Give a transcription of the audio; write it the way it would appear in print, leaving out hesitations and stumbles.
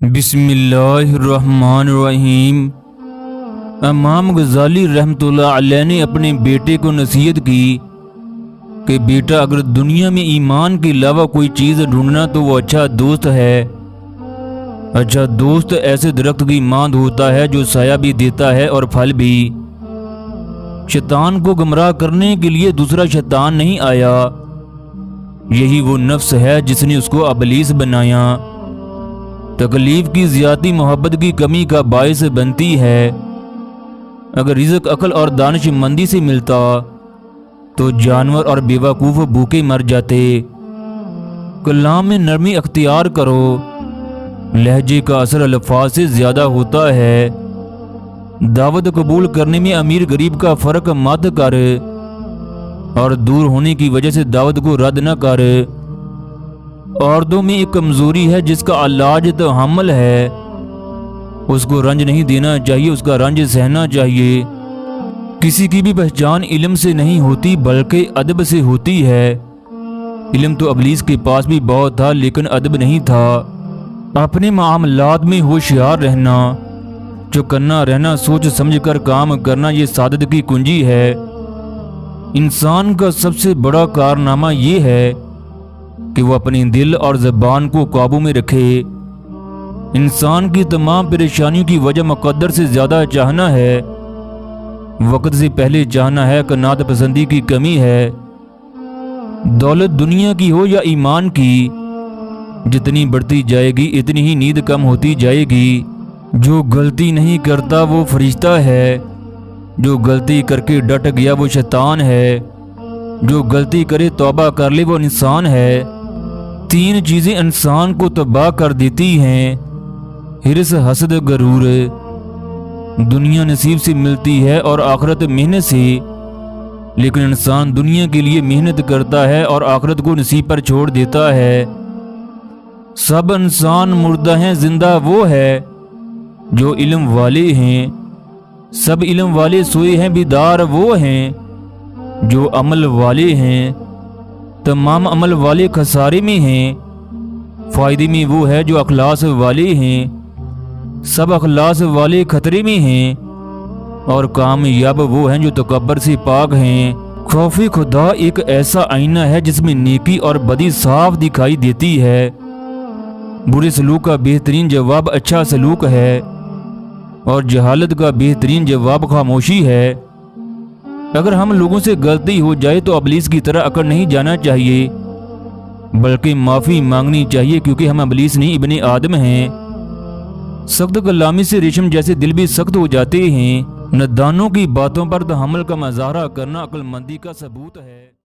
بسم اللہ الرحمن الرحیم۔ امام غزالی رحمۃ اللہ علیہ نے اپنے بیٹے کو نصیحت کی کہ بیٹا، اگر دنیا میں ایمان کے علاوہ کوئی چیز ڈھونڈنا تو وہ اچھا دوست ہے۔ اچھا دوست ایسے درخت کی مانند ہوتا ہے جو سایہ بھی دیتا ہے اور پھل بھی۔ شیطان کو گمراہ کرنے کے لیے دوسرا شیطان نہیں آیا، یہی وہ نفس ہے جس نے اس کو ابلیس بنایا۔ تکلیف کی زیادتی محبت کی کمی کا باعث بنتی ہے۔ اگر رزق عقل اور دانش مندی سے ملتا تو جانور اور بیوقوف بھوکے مر جاتے۔ کلام میں نرمی اختیار کرو، لہجے کا اثر الفاظ سے زیادہ ہوتا ہے۔ دعوت قبول کرنے میں امیر غریب کا فرق مت کر، اور دور ہونے کی وجہ سے دعوت کو رد نہ کر۔ عورتوں میں ایک کمزوری ہے جس کا علاج تحمل ہے۔ اس کو رنج نہیں دینا چاہیے، اس کا رنج سہنا چاہیے۔ کسی کی بھی پہچان علم سے نہیں ہوتی بلکہ ادب سے ہوتی ہے۔ علم تو ابلیس کے پاس بھی بہت تھا لیکن ادب نہیں تھا۔ اپنے معاملات میں ہوشیار رہنا، چوکنا رہنا، سوچ سمجھ کر کام کرنا، یہ سعادت کی کنجی ہے۔ انسان کا سب سے بڑا کارنامہ یہ ہے کہ وہ اپنے دل اور زبان کو قابو میں رکھے۔ انسان کی تمام پریشانیوں کی وجہ مقدر سے زیادہ چاہنا ہے، وقت سے پہلے چاہنا ہے، قناعت پسندی کی کمی ہے۔ دولت دنیا کی ہو یا ایمان کی، جتنی بڑھتی جائے گی اتنی ہی نیند کم ہوتی جائے گی۔ جو غلطی نہیں کرتا وہ فرشتہ ہے، جو غلطی کر کے ڈٹ گیا وہ شیطان ہے، جو غلطی کرے توبہ کر لے وہ انسان ہے۔ تین چیزیں انسان کو تباہ کر دیتی ہیں: حرص، حسد، غرور۔ دنیا نصیب سے ملتی ہے اور آخرت محنت سے، لیکن انسان دنیا کے لیے محنت کرتا ہے اور آخرت کو نصیب پر چھوڑ دیتا ہے۔ سب انسان مردہ ہیں، زندہ وہ ہے جو علم والے ہیں۔ سب علم والے سوئے ہیں، بیدار وہ ہیں جو عمل والے ہیں۔ تمام عمل والے خسارے میں ہیں، فائدے میں وہ ہے جو اخلاص والے ہیں۔ سب اخلاص والے خطرے میں ہیں، اور کامیاب وہ ہیں جو تکبر سے پاک ہیں۔ خوف خدا ایک ایسا آئینہ ہے جس میں نیکی اور بدی صاف دکھائی دیتی ہے۔ برے سلوک کا بہترین جواب اچھا سلوک ہے، اور جہالت کا بہترین جواب خاموشی ہے۔ اگر ہم لوگوں سے غلطی ہو جائے تو ابلیس کی طرح اکڑ نہیں جانا چاہیے، بلکہ معافی مانگنی چاہیے، کیونکہ ہم ابلیس نہیں ابن آدم ہیں۔ سخت کلامی سے ریشم جیسے دل بھی سخت ہو جاتے ہیں۔ نادانوں کی باتوں پر تحمل کا مظاہرہ کرنا عقل مندی کا ثبوت ہے۔